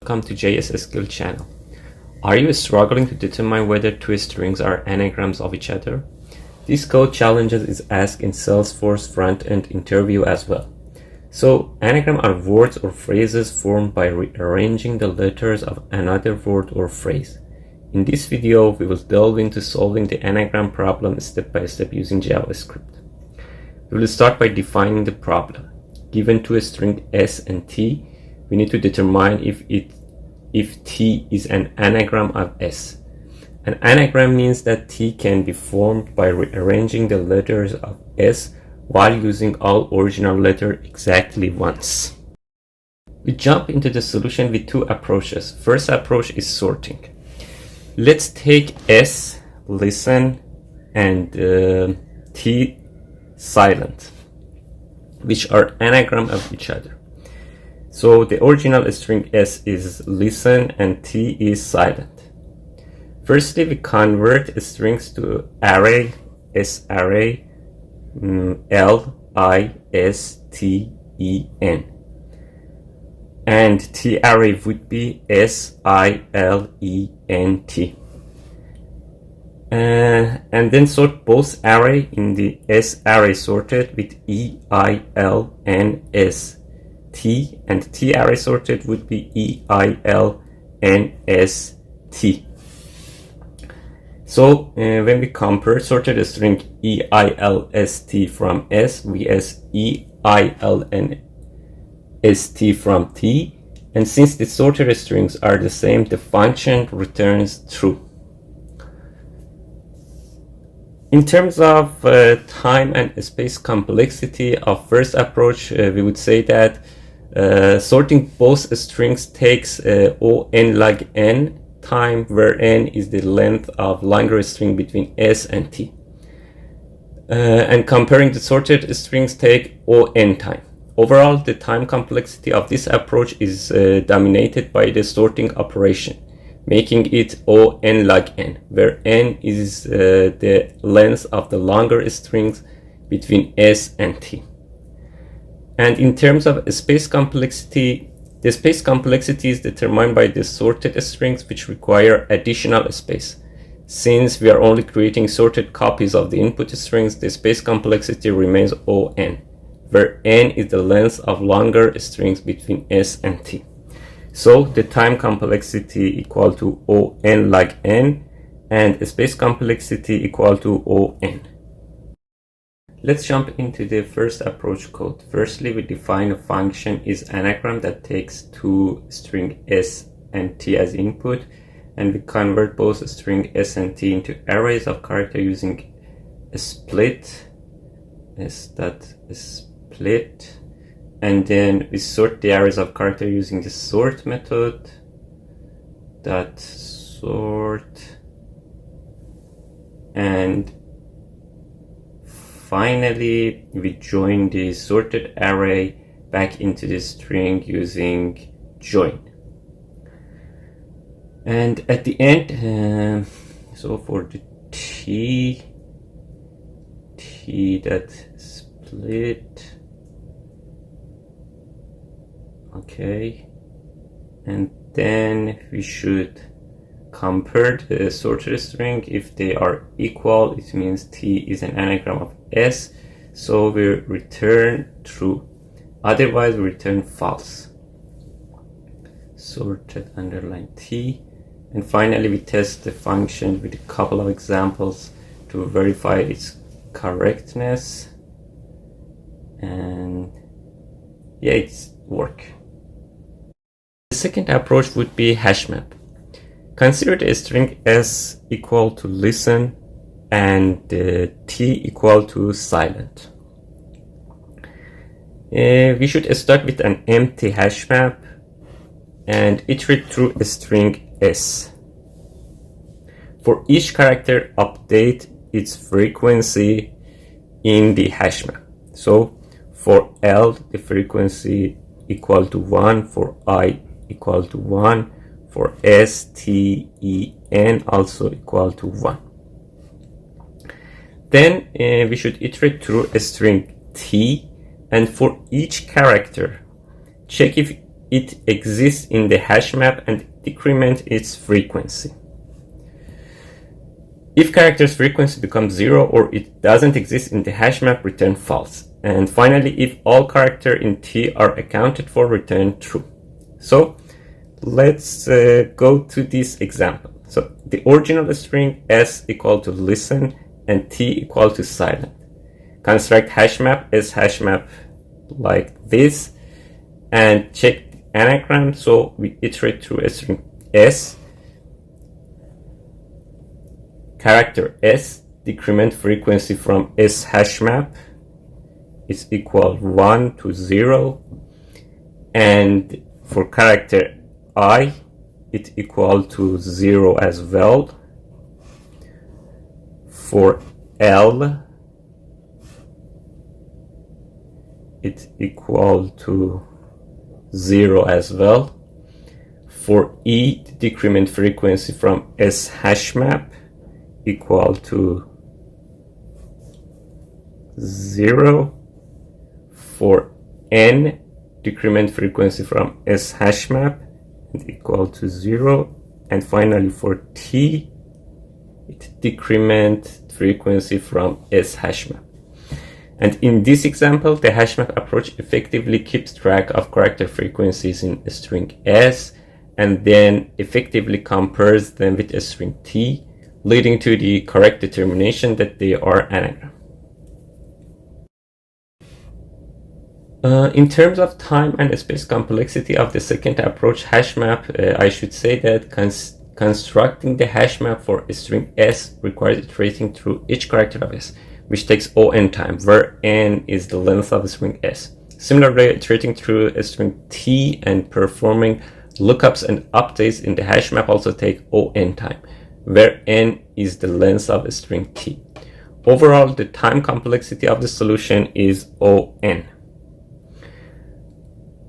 welcome to JSSkill channel. Are you struggling to determine whether two strings are anagrams of each other? This code challenges is asked in Salesforce front-end interview as well. So, anagram are words or phrases formed by rearranging the letters of another word or phrase. In this video, we will delve into solving the anagram problem step by step using JavaScript. We will start by defining the problem. Given two strings s and t, we need to determine if t is an anagram of s. An anagram means that t can be formed by rearranging the letters of s while using all original letters exactly once. We jump into the solution with two approaches. First approach is sorting. Let's take s, listen, and t, silent, which are anagram of each other. So the original string s is listen and t is silent. Firstly, we convert strings to array, s array, listen, and t array would be silent. And then sort both array in the s array sorted with eilnst, and t array sorted would be eilnst. So when we compare sorted string eilst from s, we get eilnst from t, and since the sorted strings are the same, the function returns true. In terms of time and space complexity of first approach, we would say that sorting both strings takes O n log n time, where n is the length of longer string between s and t. And comparing the sorted strings take O n time. Overall, the time complexity of this approach is dominated by the sorting operation, making it O n log n, where n is the length of the longer strings between s and t. And in terms of space complexity, the space complexity is determined by the sorted strings, which require additional space. Since we are only creating sorted copies of the input strings, the space complexity remains O n, where n is the length of longer strings between s and t. So the time complexity equal to O n log n, and space complexity equal to O n. Let's jump into the first approach code. Firstly, we define a function is anagram that takes two string s and t as input, and we convert both string s and t into arrays of character using a split, split, and then we sort the arrays of character using the sort method, sort, and finally we join the sorted array back into the string using join. And at the end, so for the t that split, okay, and then we should compare the sorted string. If they are equal, it means t is an anagram of s, so we return true, otherwise we return false. Sorted underline t, and finally we test the function with a couple of examples to verify its correctness, and yeah, it's work. The second approach would be HashMap. Consider the string s equal to listen and t equal to silent. We should start with an empty hash map and iterate through a string s. For each character, update its frequency in the hash map. So for L, the frequency equal to 1, for I equal to 1, for S, T, E, N also equal to 1. Then we should iterate through a string t, and for each character, check if it exists in the hash map and decrement its frequency. If character's frequency becomes 0 or it doesn't exist in the hash map, return false. And finally, if all characters in T are accounted for, return true. So let's go to this example. So the original string S equal to listen and T equal to silent. Construct HashMap as HashMap like this and check the anagram. So we iterate through a string S, character S, decrement frequency from S HashMap is equal 1 to 0, and for character I it equal to 0 as well. For L it equal to 0 as well. For E, the decrement frequency from S HashMap equal to 0. For N, decrement frequency from S HashMap equal to 0. And finally for T, it decrement frequency from S HashMap. And in this example, the HashMap approach effectively keeps track of character frequencies in a string S and then effectively compares them with a string T, leading to the correct determination that they are anagram. In terms of time and space complexity of the second approach, HashMap, I should say that constructing the HashMap for a string S requires iterating through each character of S, which takes O(n) time, where n is the length of a string S. Similarly, iterating through a string T and performing lookups and updates in the HashMap also take O(n) time, where n is the length of a string T. Overall, the time complexity of the solution is O(n),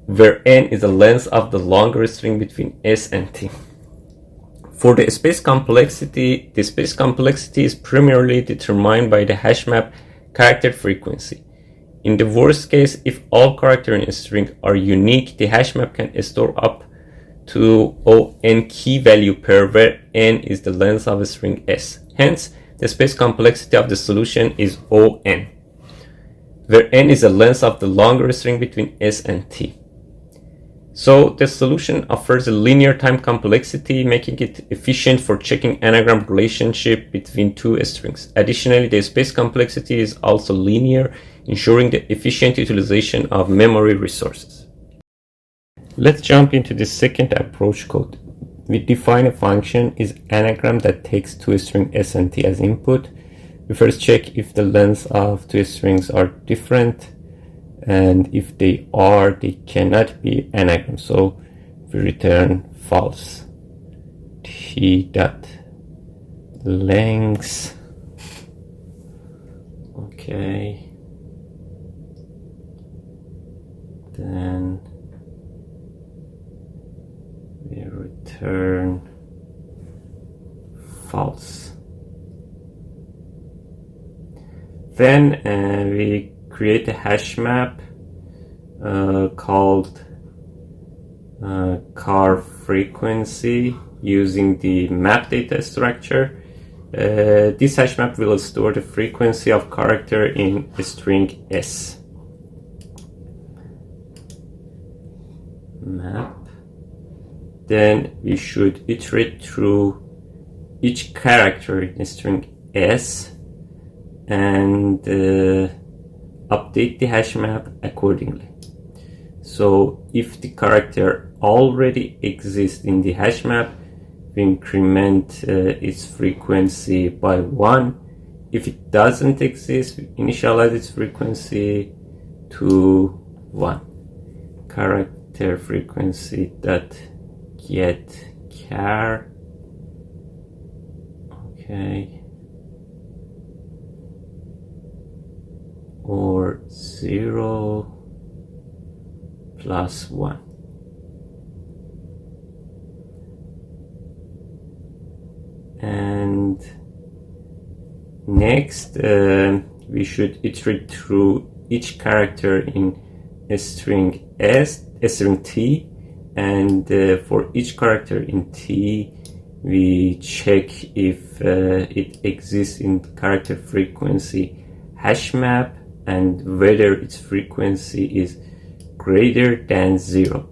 where n is the length of the longer string between S and T. For the space complexity is primarily determined by the HashMap character frequency. In the worst case, if all characters in a string are unique, the HashMap can store up to O(n) key value pair, where n is the length of a string S. Hence, the space complexity of the solution is O(n), where n is the length of the longer string between S and T. So the solution offers a linear time complexity, making it efficient for checking anagram relationship between two strings. Additionally, the space complexity is also linear, ensuring the efficient utilization of memory resources. Let's jump into the second approach code. We define a function is anagram that takes two strings S and T as input. We first check if the lengths of two strings are different, and if they are, they cannot be anagram, so we return false. T dot length, okay, then we return false. Then we create a hash map called car frequency using the map data structure. This hash map will store the frequency of character in a string S. Map. Then we should iterate through each character in a string S and update the hash map accordingly. So if the character already exists in the hash map, we increment its frequency by 1. If it doesn't exist, we initialize its frequency to 1. Character frequency dot get char, okay, or 0 plus 1. And next we should iterate through each character in a string S, a string T, and for each character in T, we check if it exists in character frequency HashMap and whether its frequency is greater than 0.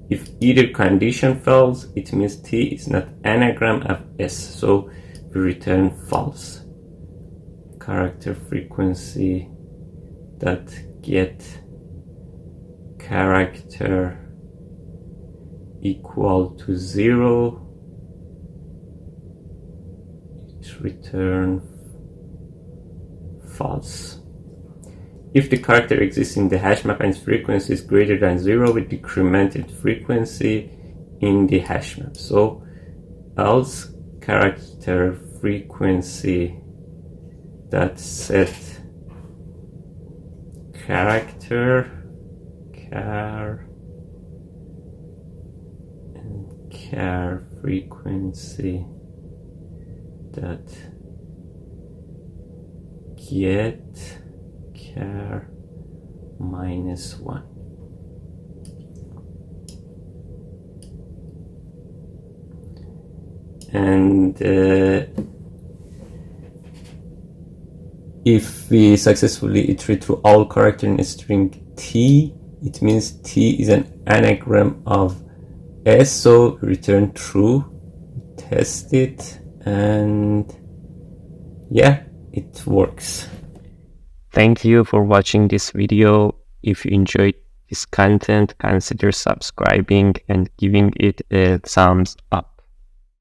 If either condition fails, it means T is not anagram of S, so we return false. Character frequency dot get character equal to 0, it return false. If the character exists in the HashMap and its frequency is greater than 0, we decrement its frequency in the HashMap. So else character frequency that set character char and char frequency that get char -1. And if we successfully iterate through all characters in a string T, it means T is an anagram of S, so return true. Test it, and yeah, it works. Thank you for watching this video. If you enjoyed this content, consider subscribing and giving it a thumbs up.